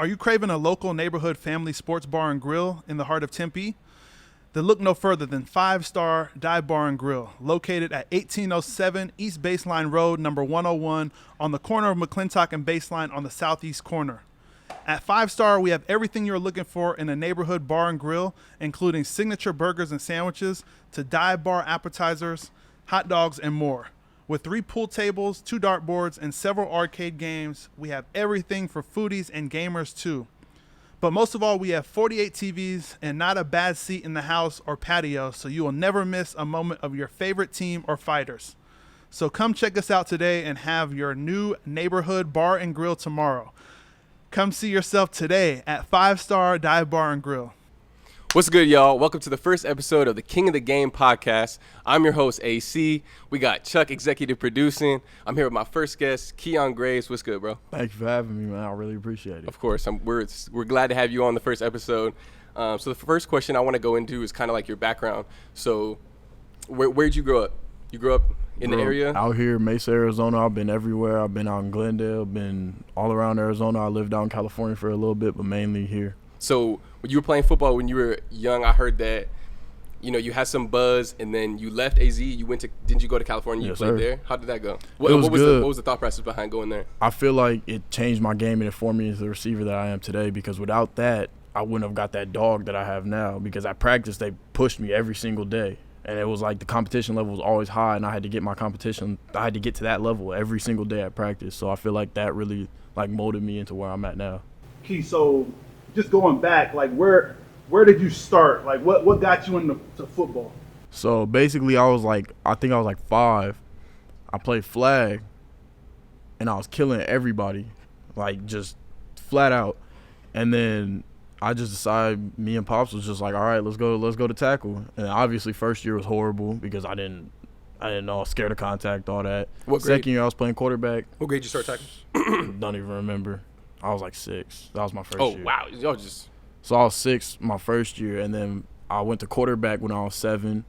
Are you craving a local neighborhood family sports bar and grill in the heart of Tempe? Then look no further than 5-Star Dive Bar and Grill, located at 1807 East Baseline Road, number 101, on the corner of McClintock and Baseline on the southeast corner. At 5-Star, we have everything you're looking for in a neighborhood bar and grill, including signature burgers and sandwiches to dive bar appetizers, hot dogs, and more. With 3 pool tables, 2 dartboards, and several arcade games, we have everything for foodies and gamers too. But most of all, we have 48 TVs and not a bad seat in the house or patio, so you will never miss a moment of your favorite team or fighters. So come check us out today and have your new neighborhood bar and grill tomorrow. Come see yourself today at 5-Star Dive Bar and Grill. What's good, y'all? Welcome to the first episode of the King of the Game podcast. I'm your host, AC. We got Chuck executive producing. I'm here with my first guest, Kyion Graves. What's good, bro? Thank you for having me, man. I really appreciate it. Of course. We're glad to have you on the first episode. So the first question I want to go into is kind of like your background. So where'd you grow up? You grew up in the area? Out here, Mesa, Arizona. I've been everywhere. I've been out in Glendale, been all around Arizona. I lived out in California for a little bit, but mainly here. So when you were playing football when you were young, I heard that, you know, you had some buzz and then you left AZ. Didn't you go to California? You played there? How did that go? What was the thought process behind going there? I feel like it changed my game and it formed me into the receiver that I am today, because without that, I wouldn't have got that dog that I have now, because at practice, they pushed me every single day. And it was like the competition level was always high, and I had to get to that level every single day at practice. So I feel like that really like molded me into where I'm at now. Key, so just going back, like where did you start? Like what got you into football? So basically I think I was like 5. I played flag and I was killing everybody, like just flat out. And then I just decided, me and Pops was just like, all right, let's go to tackle. And obviously first year was horrible because I didn't know, I was scared of contact, all that. What grade? Second year I was playing quarterback. What grade did you start tackling? Don't even remember. I was like 6. That was my first year. Oh, wow. Y'all just... So I was 6 my first year, and then I went to quarterback when I was 7.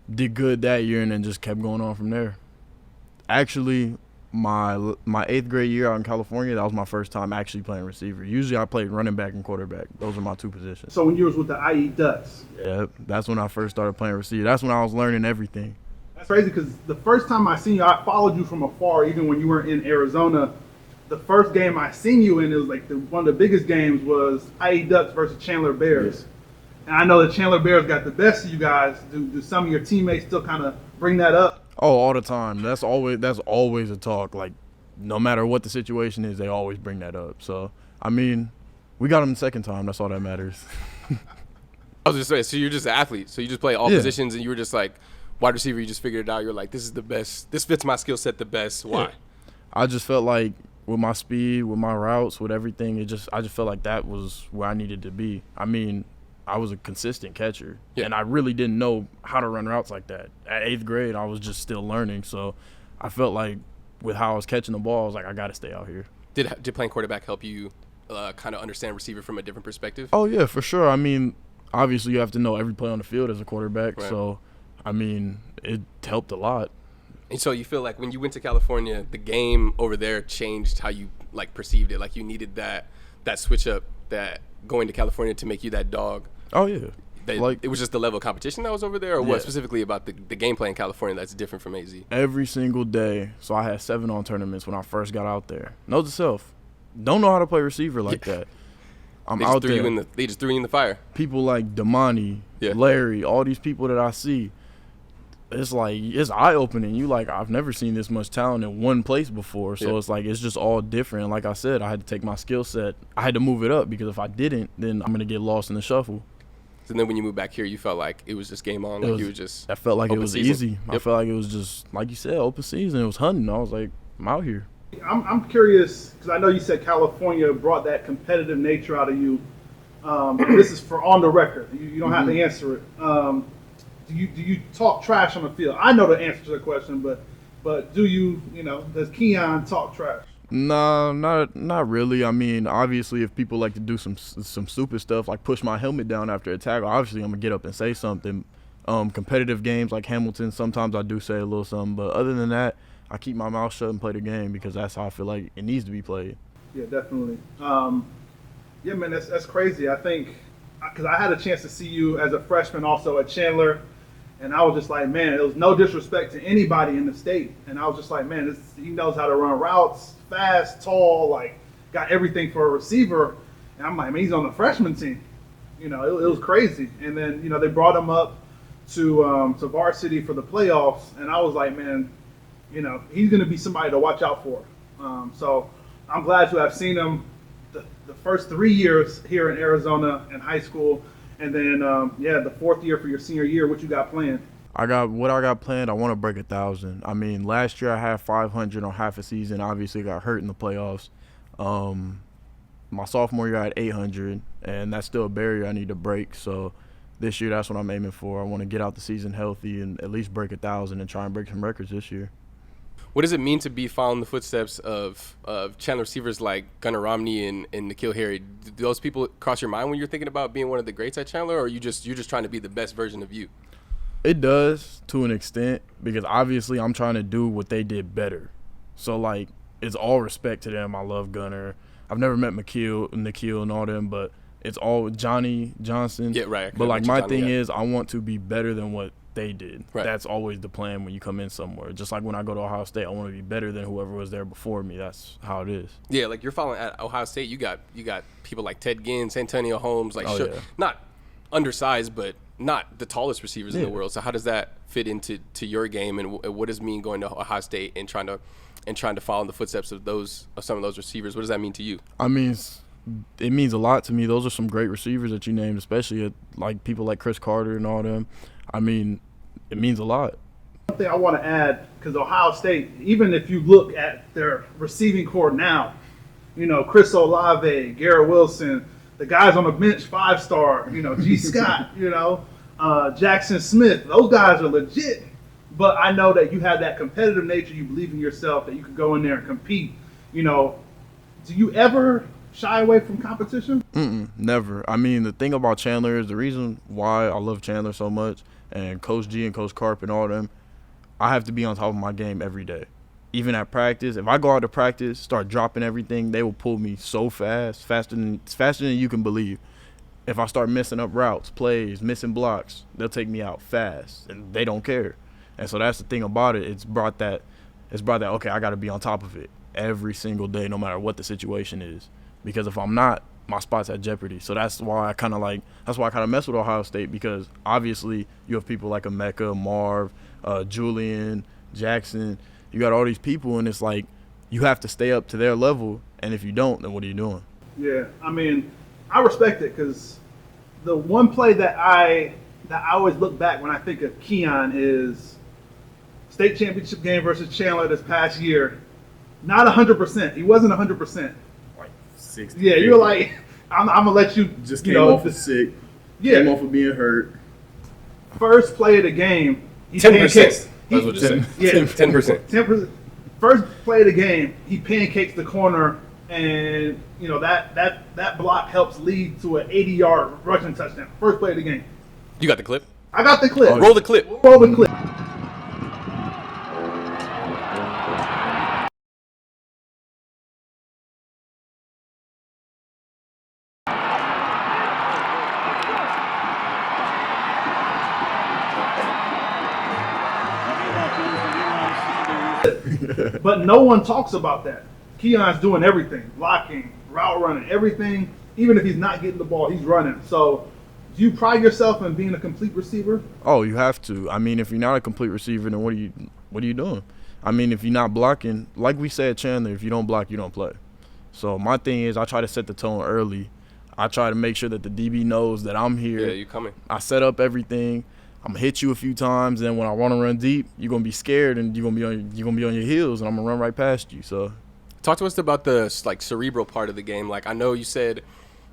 Did good that year, and then just kept going on from there. Actually, my 8th grade year out in California, that was my first time actually playing receiver. Usually I played running back and quarterback. Those are my 2 positions. So when you was with the IE Ducks? Yeah, that's when I first started playing receiver. That's when I was learning everything. That's crazy, because the first time I seen you, I followed you from afar, even when you were in Arizona. The first game I seen you in, it was like one of the biggest games was IE Ducks versus Chandler Bears. Yes. And I know the Chandler Bears got the best of you guys. Do some of your teammates still kind of bring that up? Oh, all the time. That's always a talk. Like, no matter what the situation is, they always bring that up. So, I mean, we got them the second time. That's all that matters. I was just saying, so you're just an athlete. So you just play all positions, and you were just like wide receiver. You just figured it out. You're like, this is the best. This fits my skill set the best. Why? Yeah. I just felt like with my speed, with my routes, with everything, I just felt like that was where I needed to be. I mean, I was a consistent catcher, and I really didn't know how to run routes like that. At 8th grade, I was just still learning, so I felt like with how I was catching the ball, I was like, I got to stay out here. Did playing quarterback help you kind of understand receiver from a different perspective? Oh, yeah, for sure. I mean, obviously you have to know every play on the field as a quarterback, right. So, I mean, it helped a lot. And so you feel like when you went to California, the game over there changed how you like perceived it. Like you needed that switch up, that going to California to make you that dog. Oh yeah. It was just the level of competition that was over there, or what specifically about the gameplay in California that's different from AZ? Every single day. So I had 7-on tournaments when I first got out there. Note to self, don't know how to play receiver like that. They just threw you in the fire. People like Damani, Larry, all these people that I see. It's like, it's eye-opening. You like, I've never seen this much talent in one place before. So it's like, it's just all different. And like I said, I had to take my skill set. I had to move it up, because if I didn't, then I'm going to get lost in the shuffle. So then when you moved back here, you felt like it was just game on? I felt like it was easy. I felt like it was just, like you said, open season. It was hunting. I was like, I'm out here. I'm curious, because I know you said California brought that competitive nature out of you. This is for on the record. You don't have to answer it. Do you talk trash on the field? I know the answer to the question, but do does Kyion talk trash? No, not really. I mean, obviously, if people like to do some stupid stuff, like push my helmet down after a tackle, obviously I'm gonna get up and say something. Competitive games like Hamilton, sometimes I do say a little something, but other than that, I keep my mouth shut and play the game, because that's how I feel like it needs to be played. Yeah, definitely. Yeah, man, that's crazy. I think because I had a chance to see you as a freshman also at Chandler, and I was just like, man, it was no disrespect to anybody in the state, and I was just like, man, he knows how to run routes, fast, tall, like got everything for a receiver, and I'm like, man, he's on the freshman team. You know, it was crazy. And then they brought him up to varsity for the playoffs, and I was like, man, he's going to be somebody to watch out for. So I'm glad to have seen him the first 3 years here in Arizona in high school, and then the fourth year for your senior year. What you got planned? I got planned. I want to break 1,000. I mean, last year I had 500 on half a season. Obviously, got hurt in the playoffs. My sophomore year I had 800, and that's still a barrier I need to break. So this year, that's what I'm aiming for. I want to get out the season healthy and at least break 1,000 and try and break some records this year. What does it mean to be following the footsteps of Chandler receivers like Gunnar Romney and N'Keal Harry? Do those people cross your mind when you're thinking about being one of the greats at Chandler, or you're just trying to be the best version of you? It does to an extent, because obviously I'm trying to do what they did better. So, like, it's all respect to them. I love Gunnar. I've never met N'Keal and all them, but it's all Johnny Johnson. Yeah, right. But, like, my thing is I want to be better than what they did. Right. That's always the plan when you come in somewhere. Just like when I go to Ohio State, I want to be better than whoever was there before me. That's how it is. Yeah, like you're following at Ohio State, you got people like Ted Ginn, Santonio Holmes, like not undersized, but not the tallest receivers in the world. So how does that fit into your game, and what does it mean going to Ohio State and trying to follow in the footsteps of some of those receivers? What does that mean to you? I mean, it means a lot to me. Those are some great receivers that you named, especially like people like Chris Carter and all them. I mean, it means a lot. One thing I want to add, because Ohio State, even if you look at their receiving core now, Chris Olave, Garrett Wilson, the guys on the bench, 5-star, G. Scott, Jackson Smith, those guys are legit. But I know that you have that competitive nature. You believe in yourself, that you can go in there and compete. Do you ever shy away from competition? Never. I mean, the thing about Chandler is the reason why I love Chandler so much, and Coach G and Coach Carp and all them, I have to be on top of my game every day. Even at practice, if I go out to practice, start dropping everything, they will pull me so faster than you can believe. If I start messing up routes, plays, missing blocks, they'll take me out fast, and they don't care. And so that's the thing about it. It's brought that, okay, I got to be on top of it every single day, no matter what the situation is. Because if I'm not, my spot's at jeopardy. So that's why I kind of mess with Ohio State, because obviously you have people like Emeka, Marv, Julian, Jackson. You got all these people, and it's like you have to stay up to their level, and if you don't, then what are you doing? Yeah, I mean, I respect it, because the one play that I always look back when I think of Kyion is state championship game versus Chandler this past year. Not 100%. He wasn't 100%. 60. Yeah, you're like, I'm gonna let you. Just came off of sick. Yeah, came off of being hurt. First play of the game, he 10%. That's what you said. Yeah, 10%. 10%. First play of the game, he pancakes the corner, and that block helps lead to an 80-yard rushing touchdown. First play of the game. You got the clip? I got the clip. Roll the clip. Roll the clip. But no one talks about that. Kyon's doing everything, blocking, route running, everything. Even if he's not getting the ball, he's running. So do you pride yourself in being a complete receiver? Oh, you have to. I mean, if you're not a complete receiver, then what are you doing? I mean, if you're not blocking, like we said, Chandler, if you don't block, you don't play. So my thing is I try to set the tone early. I try to make sure that the DB knows that I'm here. Yeah, you're coming. I set up everything. I'm gonna hit you a few times, and when I want to run deep, you're gonna be scared, and you're gonna be on your heels, and I'm gonna run right past you. So, talk to us about the cerebral part of the game. Like, I know you said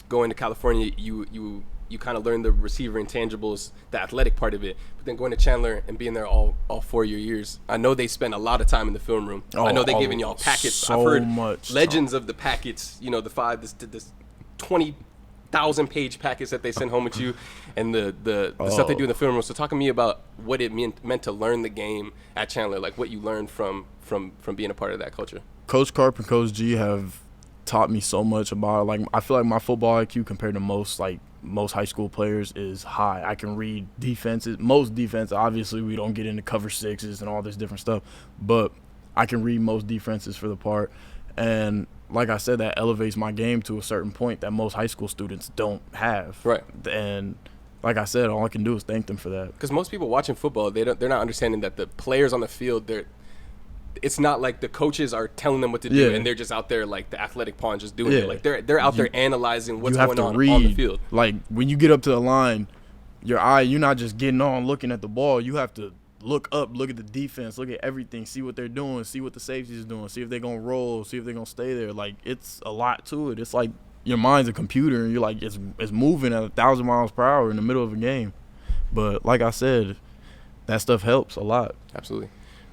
going to California, you kind of learned the receiver intangibles, the athletic part of it. But then going to Chandler and being there all 4 years, I know they spend a lot of time in the film room. I know they're giving y'all packets. So I've heard much legends of the packets. This 20,000-page packets that they send home with you, and the stuff they do in the film room. So talk to me about what it meant to learn the game at Chandler, like what you learned from being a part of that culture. Coach Carp and Coach G have taught me so much about it. Like, I feel like my football IQ compared to most high school players is high. I can read defenses. Most defense, obviously, we don't get into cover sixes and all this different stuff, but I can read most defenses for the part. And like I said, that elevates my game to a certain point that most high school students don't have. Right. And like I said, all I can do is thank them for that. Because most people watching football, they're not understanding that the players on the field, it's not like the coaches are telling them what to do and they're just out there like the athletic pawn just doing it. Like they're out there analyzing what's going on the field. Like when you get up to the line, you're not just getting on looking at the ball. You have to look up, look at the defense, look at everything, see what they're doing, see what the safety is doing, see if they're gonna roll, see if they're gonna stay there. Like, it's a lot to it. It's like your mind's a computer and you're like it's moving at 1,000 miles per hour in the middle of a game. But like I said, that stuff helps a lot. Absolutely.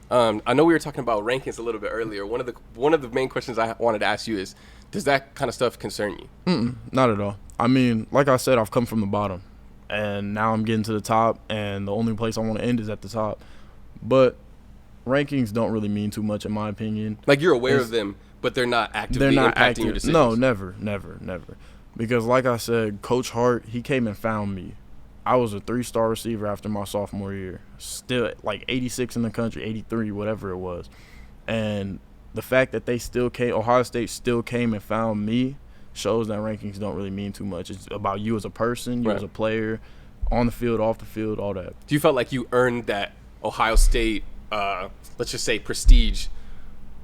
I know we were talking about rankings a little bit earlier. One of the main questions I wanted to ask you is, does that kind of stuff concern you? Not at all. I mean, like I said, I've come from the bottom, and now I'm getting to the top, and the only place I want to end is at the top. But rankings don't really mean too much, in my opinion. Like, you're aware of them, but they're not actively impacting your decisions. No, never. Because like I said, Coach Hart, he came and found me. I was a 3-star receiver after my sophomore year, still like 86 in the country, 83, whatever it was. And the fact that Ohio State still came and found me shows that rankings don't really mean too much. It's about you as a person, you as a player, on the field, off the field, all that. Do you felt like you earned that Ohio State, let's just say, prestige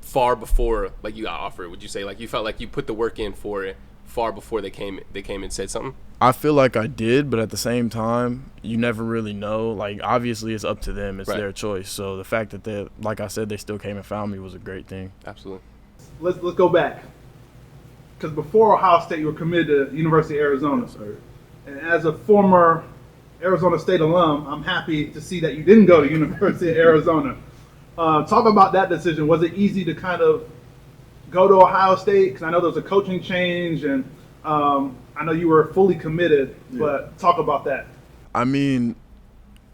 far before like you got offered? Would you say like you felt like you put the work in for it far before they came and said something? I feel like I did, but at the same time, you never really know. Like, obviously, it's up to them. It's their choice. So the fact that they, like I said, they still came and found me was a great thing. Absolutely. Let's go back, because before Ohio State, you were committed to University of Arizona. And as a former Arizona State alum, I'm happy to see that you didn't go to University of Arizona. Talk about that decision. Was it easy to kind of go to Ohio State? Because I know there was a coaching change, and I know you were fully committed, but talk about that. I mean,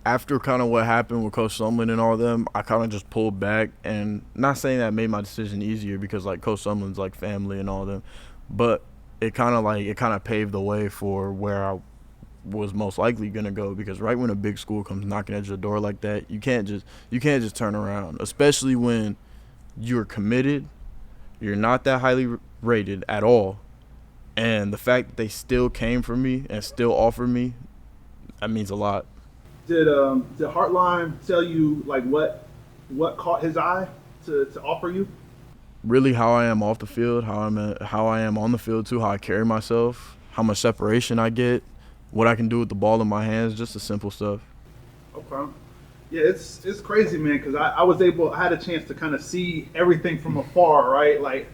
after kind of what happened with Coach Sumlin and all of them, I kind of just pulled back, and not saying that made my decision easier because like Coach Sumlin's like family and all of them, but it kind of paved the way for where I was most likely gonna go, because right when a big school comes knocking at your door like that, you can't just turn around, especially when you're committed, you're not that highly rated at all. And the fact that they still came for me and still offered me, that means a lot. Did Hartline tell you like what caught his eye to offer you? Really, how I am off the field, how I am on the field too, how I carry myself, how much separation I get, what I can do with the ball in my hands, just the simple stuff. Okay. Yeah, it's crazy, man, because I had a chance to kind of see everything from afar, right? Like,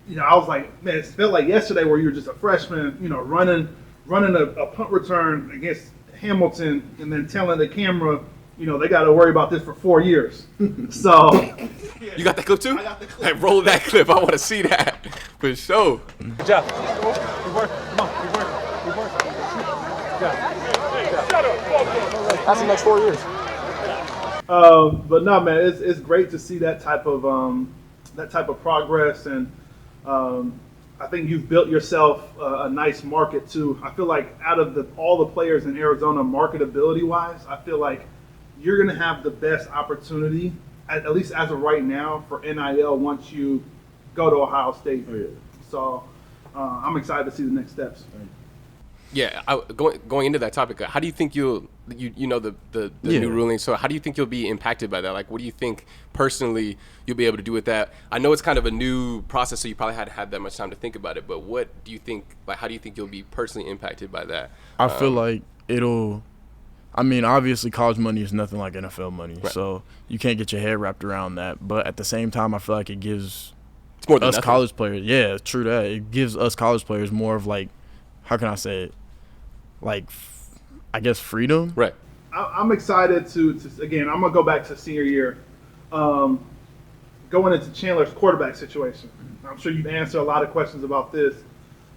you know, I was like, man, it felt like yesterday where you were just a freshman, you know, running a punt return against Hamilton and then telling the camera, you know, they got to worry about this for 4 years. So. You got that clip too? I got the clip. Hey, roll that clip. I want to see that for sure. Good job. Good work. Come on. Good work. Good work. Good job. That's the next 4 years. But no, man, it's great to see that type of progress, and I think you've built yourself a nice market too. I feel like out of all the players in Arizona, marketability wise, I feel like you're going to have the best opportunity, at least as of right now, for NIL once you go to Ohio State. Oh, yeah. So I'm excited to see the next steps. Yeah, going into that topic, how do you think you know the new ruling? So how do you think you'll be impacted by that? Like, what do you think personally you'll be able to do with that? I know it's kind of a new process, so you probably hadn't had that much time to think about it. But what do you think? Like, how do you think you'll be personally impacted by that? I feel like it'll. I mean, obviously, college money is nothing like NFL money, right. So you can't get your head wrapped around that. But at the same time, I feel like it gives more than us nothing. college players. Yeah, true that. It gives us college players more of like, how can I say it? Like, I guess freedom. Right. I'm excited to again, I'm going to go back to senior year. Going into Chandler's quarterback situation. I'm sure you've answered a lot of questions about this.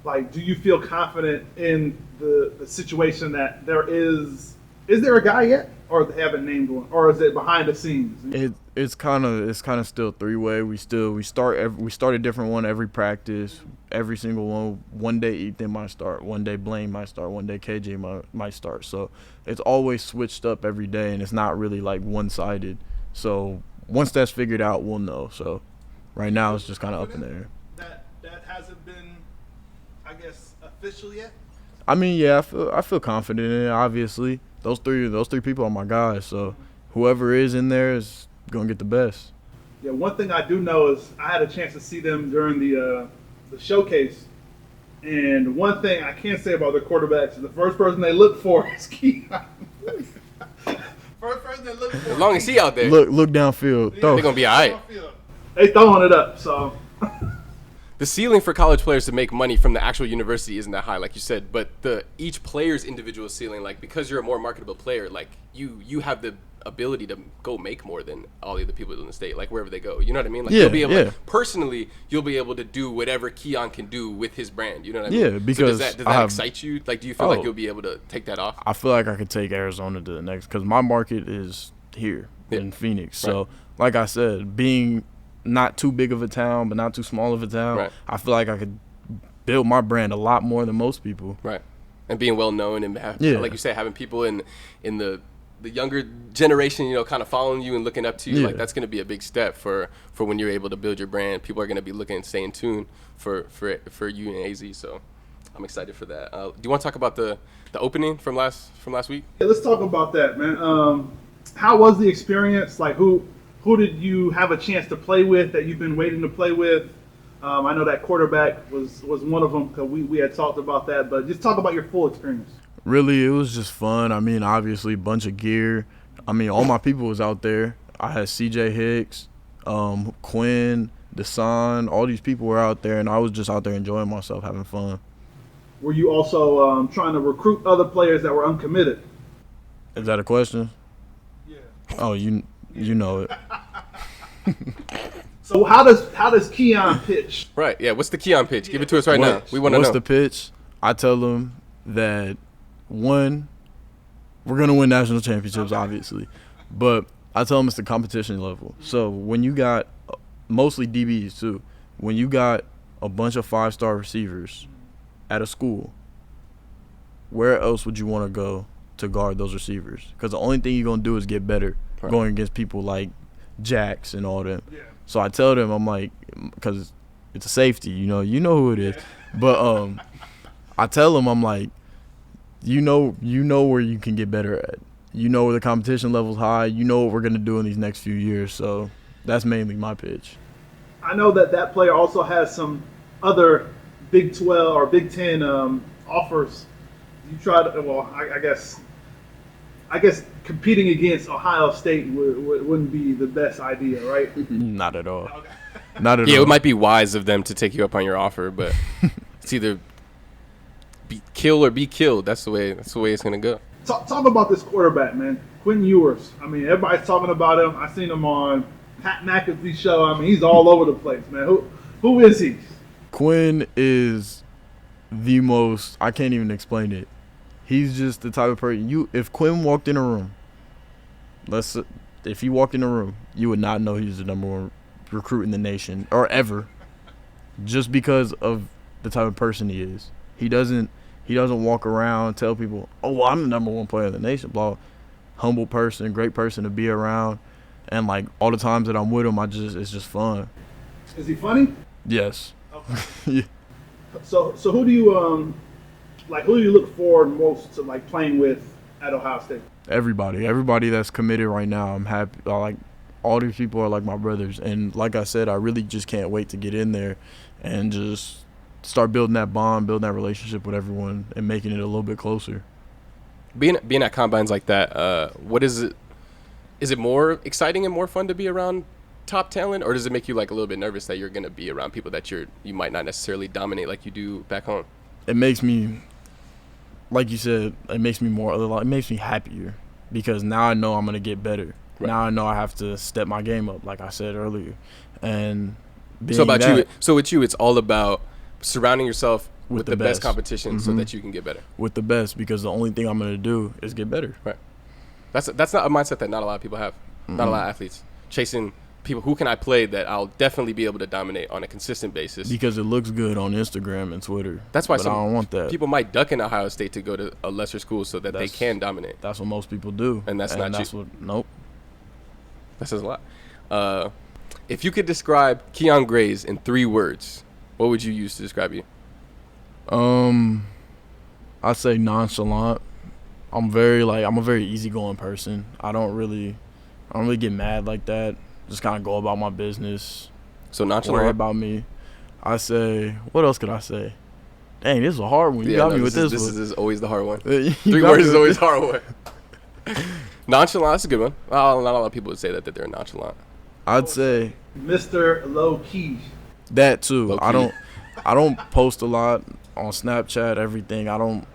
Like, do you feel confident in the situation that there is Is there a guy yet, or they haven't named one, or is it behind the scenes? It's kind of still 3-way. We start a different one every practice, every single one. One day Ethan might start, one day Blaine might start, one day KJ might start. So it's always switched up every day, and it's not really like one-sided. So once that's figured out, we'll know. So right now it's just kind of up in the air. That hasn't been, I guess, official yet. I mean, yeah, I feel confident in it. Obviously, those three people are my guys. So whoever is in there is gonna get the best. Yeah, one thing I do know is I had a chance to see them during the showcase, and one thing I can say about their quarterbacks is the first person they look for is Kyion. First person they look for. As long as he out there, Look downfield. Yeah, Throw. they're gonna be all right. They throwing it up, so. The ceiling for college players to make money from the actual university isn't that high, like you said, but each player's individual ceiling, like because you're a more marketable player, like you have the ability to go make more than all the other people in the state, like wherever they go. You know what I mean? Like you'll be able like, personally, you'll be able to do whatever Kyion can do with his brand. You know what I mean? Yeah, because so does that excite you? Like, do you feel like you'll be able to take that off? I feel like I could take Arizona to the next because my market is here in Phoenix. So, like I said, being not too big of a town, but not too small of a town, I feel like I could build my brand a lot more than most people. Right. And being well known and like you say, having people in the younger generation, you know, kind of following you and looking up to you, like that's going to be a big step for when you're able to build your brand. People are going to be looking and staying tuned for you and AZ. So I'm excited for that. Do you want to talk about the opening from last week? Yeah, let's talk about that, man. How was the experience? Like, who did you have a chance to play with that you've been waiting to play with? I know that quarterback was one of them because we had talked about that, but just talk about your full experience. Really, it was just fun. I mean, obviously, a bunch of gear. I mean, all my people was out there. I had CJ Hicks, Quinn, Desan, all these people were out there, and I was just out there enjoying myself, having fun. Were you also trying to recruit other players that were uncommitted? Is that a question? Yeah. Oh, you know it. So how does Kyion pitch? Right. Yeah. What's the Kyion pitch? Give it to us right now. We want to know. What's the pitch? I tell them that, one, we're going to win national championships, obviously. But I tell them it's the competition level. So when you got, mostly DBs too, when you got a bunch of 5-star receivers at a school, where else would you want to go to guard those receivers? Because the only thing you're going to do is get better going against people like Jax and all them. Yeah. So I tell them, I'm like, because it's a safety, you know who it is. But I tell them, I'm like, you know where you can get better at. You know where the competition level's high. You know what we're going to do in these next few years. So that's mainly my pitch. I know that player also has some other Big 12 or Big 10 offers. You tried, well, I guess competing against Ohio State wouldn't be the best idea, right? Not at all. Okay. Not at all. Yeah, it might be wise of them to take you up on your offer, but it's either kill or be killed. That's the way it's gonna go. Talk about this quarterback, man, Quinn Ewers. I mean, everybody's talking about him. I seen him on Pat McAfee's show. I mean, he's all over the place, man. Who is he? Quinn is the most. I can't even explain it. He's just the type of person. If Quinn walked in a room, if he walked in a room, you would not know he's the number one recruit in the nation or ever, just because of the type of person he is. He doesn't walk around and tell people, "Oh, well, I'm the number one player in the nation." Blah. Humble person, great person to be around, and like all the times that I'm with him, it's just fun. Is he funny? Yes. Okay. Yeah. So who do you look forward most to like playing with at Ohio State? Everybody that's committed right now. I'm happy. Like all these people are like my brothers, and like I said, I really just can't wait to get in there and just start building that bond, building that relationship with everyone, and making it a little bit closer. Being at combines like that, what is it? Is it more exciting and more fun to be around top talent, or does it make you like a little bit nervous that you're going to be around people that you might not necessarily dominate like you do back home? It makes me, like you said, it makes me happier because now I know I'm going to get better. Right. Now I know I have to step my game up, like I said earlier. And so with you, it's all about surrounding yourself with the best competition so that you can get better. With the best, because the only thing I'm going to do is get better. Right. That's not a mindset that not a lot of people have. Not a lot of athletes chasing people. Who can I play that I'll definitely be able to dominate on a consistent basis? Because it looks good on Instagram and Twitter. That's why I don't want that. People might duck in Ohio State to go to a lesser school so that they can dominate. That's what most people do. And that's not you. Nope. That says a lot. If you could describe Kyion Grays in 3 words, what would you use to describe you? I'd say nonchalant. I'm a very easygoing person. I don't really get mad like that. Just kind of go about my business. So nonchalant. Worry about me. I say, what else could I say? Dang, this is a hard one. You got me with this one. This is always the hard one. 3 words is always the hard one. Nonchalant, that's a good one. Not a lot of people would say that they're nonchalant. I'd say Mr. Low Key. That too. Low-key. I don't post a lot on Snapchat, everything. I don't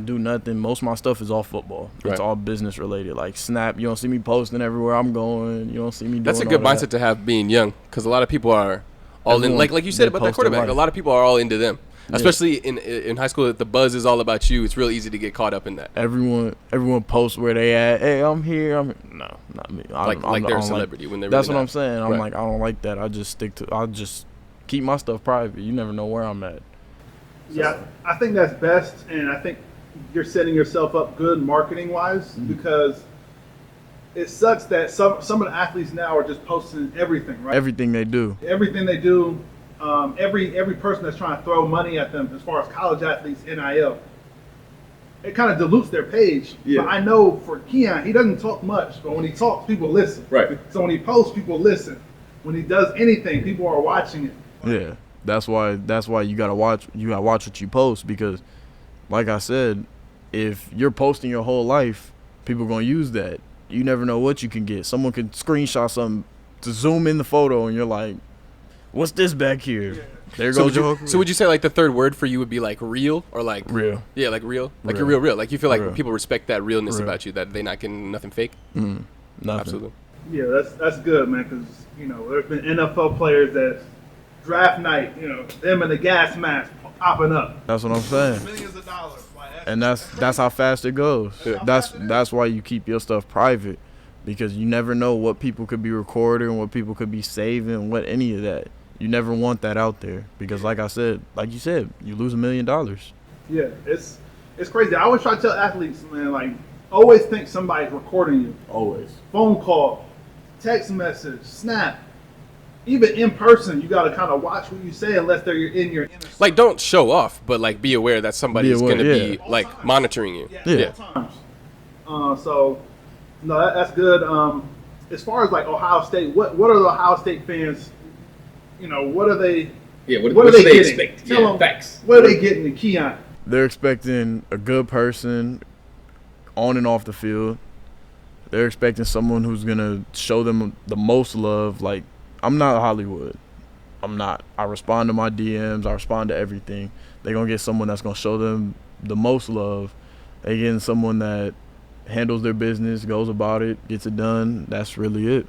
do nothing. Most of my stuff is all football. It's all business related. Like Snap, you don't see me posting everywhere I'm going. You don't see me doing That's a good mindset to have being young, because a lot of people are all in. Like you said about that quarterback, a lot of people are all into them. Especially in high school, the buzz is all about you. It's real easy to get caught up in that. Everyone posts where they at. Hey, I'm here. No, not me. Like they're a celebrity when they're. That's really what not. I'm saying. I'm Right. like, I don't like that. I'll just keep my stuff private. You never know where I'm at. Yeah, I think that's best, and I think you're setting yourself up good marketing wise, because it sucks that some of the athletes now are just posting everything, right? Everything they do. Everything they do. Every person that's trying to throw money at them, as far as college athletes, NIL, it kind of dilutes their page. Yeah. But I know for Kyion, he doesn't talk much, but when he talks, people listen. Right. So when he posts, people listen. When he does anything, people are watching it. Yeah, that's why you gotta watch what you post, because, like I said, if you're posting your whole life, people gonna use that. You never know what you can get. Someone could screenshot something to zoom in the photo, and you're like, what's this back here? Yeah. There goes your. So would you say like the third word for you would be like real, or like real? Yeah, like real. Like Real. you're real. Like you feel like Real. people respect that realness Real. about you, that they not getting nothing fake. Nothing. Absolutely. Yeah, that's good, man, because, there's been NFL players that draft night, them in the gas mask popping up. That's what I'm saying. Millions of dollars. And that's how fast it goes. Yeah. That's why you keep your stuff private, because you never know what people could be recording, what people could be saving, what any of that. You never want that out there, because like you said, you lose $1 million. Yeah, it's crazy. I always try to tell athletes, man, like, always think somebody's recording you. Always. Phone call, text message, snap. Even in person, you got to kind of watch what you say unless they're in your inner circle. Like, don't show off, but like be aware that somebody's going to be like monitoring you. Yeah. All times. So, no, that's good. As far as like Ohio State, what are the Ohio State fans? What are they? Yeah, what are do they they getting? expect? Tell Yeah, them, facts. what are they getting in Kyion? They're expecting a good person on and off the field. They're expecting someone who's going to show them the most love. Like, I'm not Hollywood. I'm not. I respond to my DMs. I respond to everything. They're going to get someone that's going to show them the most love. They're getting someone that handles their business, goes about it, gets it done. That's really it.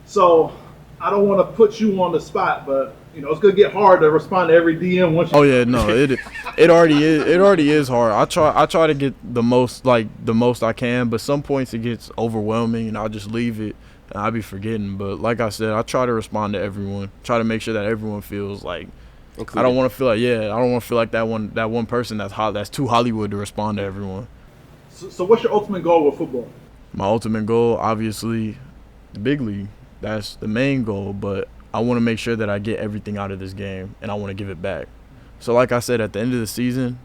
So, I don't want to put you on the spot, but it's gonna get hard to respond to every DM once. Oh yeah, no, it already is hard. I try to get the most I can, but some points it gets overwhelming, and I'll just leave it, and I'll be forgetting. But like I said, I try to respond to everyone. Try to make sure that everyone feels like. Included. I don't want to feel like that one person that's too Hollywood to respond to everyone. So what's your ultimate goal with football? My ultimate goal, obviously, the big league. That's the main goal, but I want to make sure that I get everything out of this game, and I want to give it back. So like I said, at the end of the season,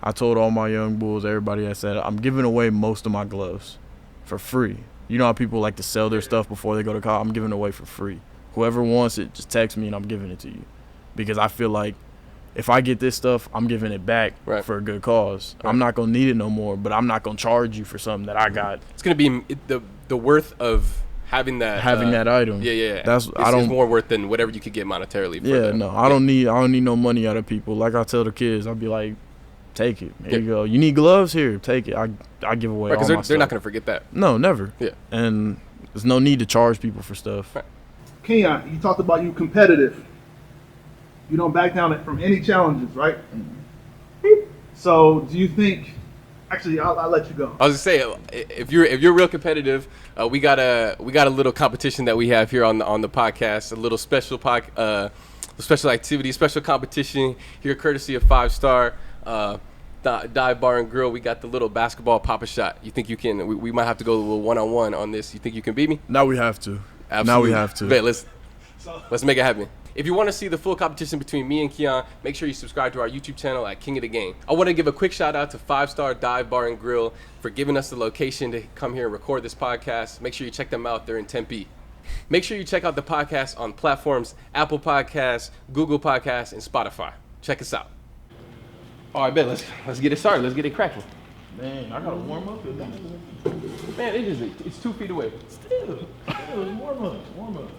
I told all my young bulls, everybody, I said, I'm giving away most of my gloves for free. You know how people like to sell their stuff before they go to college? I'm giving it away for free. Whoever wants it, just text me, and I'm giving it to you. Because I feel like if I get this stuff, I'm giving it back for a good cause. Right. I'm not going to need it no more, but I'm not going to charge you for something that I got. It's going to be the worth of having that item. Yeah. It's more worth than whatever you could get monetarily. I don't need no money out of people. Like I tell the kids, I'll be like, take it. There you go. You need gloves? Here, take it. I give away all my stuff. Because they're not going to forget that. No, never. Yeah. And there's no need to charge people for stuff. Right. Kyion, you talked about you competitive. You don't back down from any challenges, right? Mm-hmm. So do you think Actually, I'll let you go. I was gonna say, if you're real competitive, we got a little competition that we have here on the podcast, a little special special activity, special competition here, courtesy of 5 Star Dive Bar and Grill. We got the little basketball pop-a-shot. You think you can? We might have to go a little one-on-one on this. You think you can beat me? Now we have to. Absolutely. Now we have to. Bet, let's make it happen. If you want to see the full competition between me and Kyion, make sure you subscribe to our YouTube channel at King of the Game. I want to give a quick shout out to 5 Star Dive Bar and Grill for giving us the location to come here and record this podcast. Make sure you check them out. They're in Tempe. Make sure you check out the podcast on platforms Apple Podcasts, Google Podcasts, and Spotify. Check us out. All right, bet. Let's get it started. Let's get it cracking. Man, I gotta warm up. Man, it's 2 feet away. Still warm up.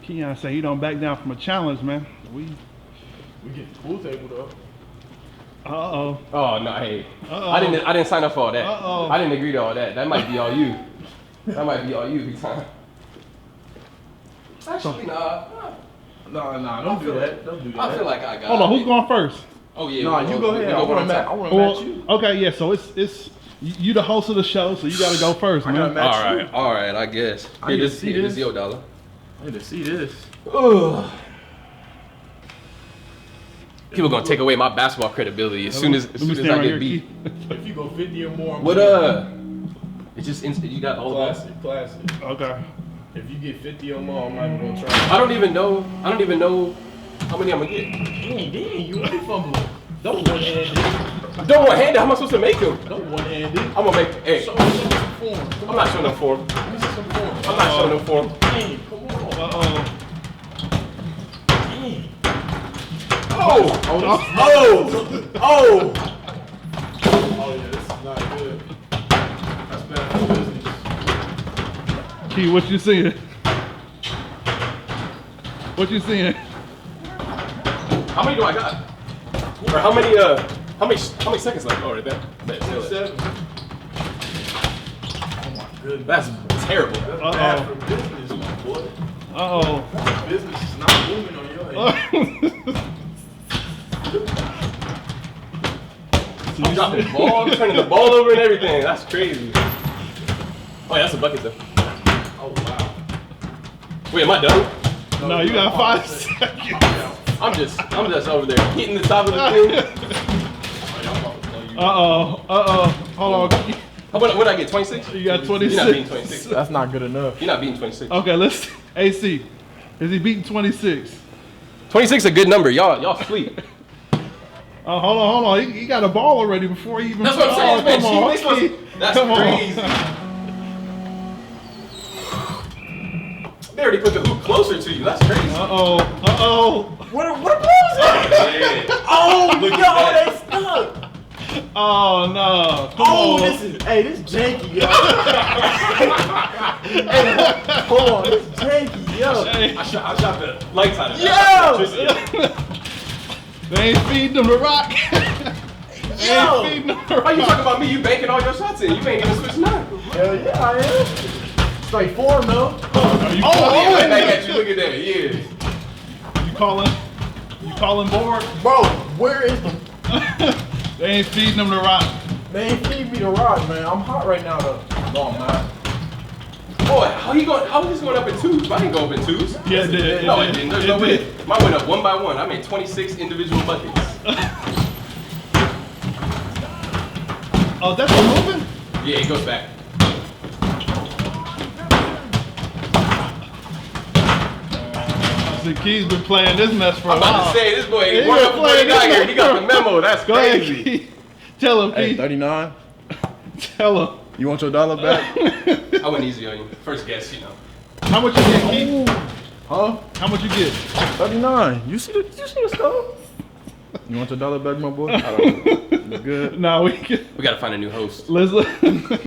Kyion say he don't back down from a challenge, man. We get the pool table though. Uh-oh. Oh no, hey. Uh-oh. I didn't sign up for all that. Uh-oh. I didn't agree to all that. That might be all you. That might be all you, big time. Actually, nah. Nah, don't do that. Don't do that. I feel like I got Hold on, who's going first? Oh yeah. Nah, you go ahead. I want to match you. Okay, yeah, so it's you the host of the show, so you gotta go first, man. gotta match you. All right, I guess. I need to see This this. is your dollar. I need to see this. Ugh. People gonna take away my basketball credibility as soon as I get beat. If you go 50 or more, What It's just instant. You got all the best. classic. Okay. If you get 50 or more, I'm not even gonna try. I don't even know how many I'm gonna get. Dang, you really fumbling. Don't one-handed. Don't one handed. How am I supposed to make him? Don't one-handed. I'm gonna make. Hey, Show me some form. I'm not showing no form. Let me see some form. I'm not showing no form. Dang, come on. Uh-oh. Dang. Oh Yeah, this is not good. That's bad for business. Key, what you seeing? What you seeing? How many do I got? Or how many seconds left? Oh, right there. 27. Oh my goodness. That's terrible. That's bad for business, my boy. Uh-oh. Business is not booming on your head. I'm dropping the ball, I'm turning the ball over and everything. That's crazy. Oh, yeah, that's a bucket though. Oh wow. Wait, am I done? No, you got 5 seconds. I'm just over there hitting the top of the thing. Uh-oh. Hold on. What did I get? 26? You got 26. You're not beating 26. That's not good enough. You're not beating 26. Okay, let's AC. Is he beating 26? 26 is a good number. Y'all sleep. Hold on. He got a ball already before he even. That's what I'm saying, man. Come on. They supposed to- That's Come on. crazy. They already put the hoop closer to you. That's crazy. Uh-oh. What balls are Yeah. Oh, Look yo, at they stuck. Oh, no. Come Oh, on. this is janky, yo. Hey, hold on, this is janky, yo. I shot the lights out of Yo! They ain't feeding them the rock. They Yo! ain't feeding them the Why you rock. talking about me? You banking all your shots in. You ain't even switching up. Hell yeah, I am. Straight form, though. Are you Yeah, right calling? back at you. Look at that. Yeah. You calling board? Bro, where is the... They ain't feeding them the rock. They ain't feed me the rock, man. I'm hot right now, though. No, I'm not. Boy, how is this going up in twos? I didn't go up in twos. Yeah, it did. No, it didn't. There's no way. Mine went up one by one. I made 26 individual buckets. Oh, that's moving? Yeah, it goes back. The Key's been playing this mess for a I'm while. about to say, this boy He ain't one been up before playing he got this here. mess He got for- the memo. That's Go ahead, crazy. Key. Tell him, Hey, Key. 39. Tell him. You want your dollar back? I went easy on you. First guess, you know. How much you get, Key? Huh? How much you get? 39. You see the stuff? You want your dollar back, my boy? I don't know. You good? Nah, we We gotta find a new host. let's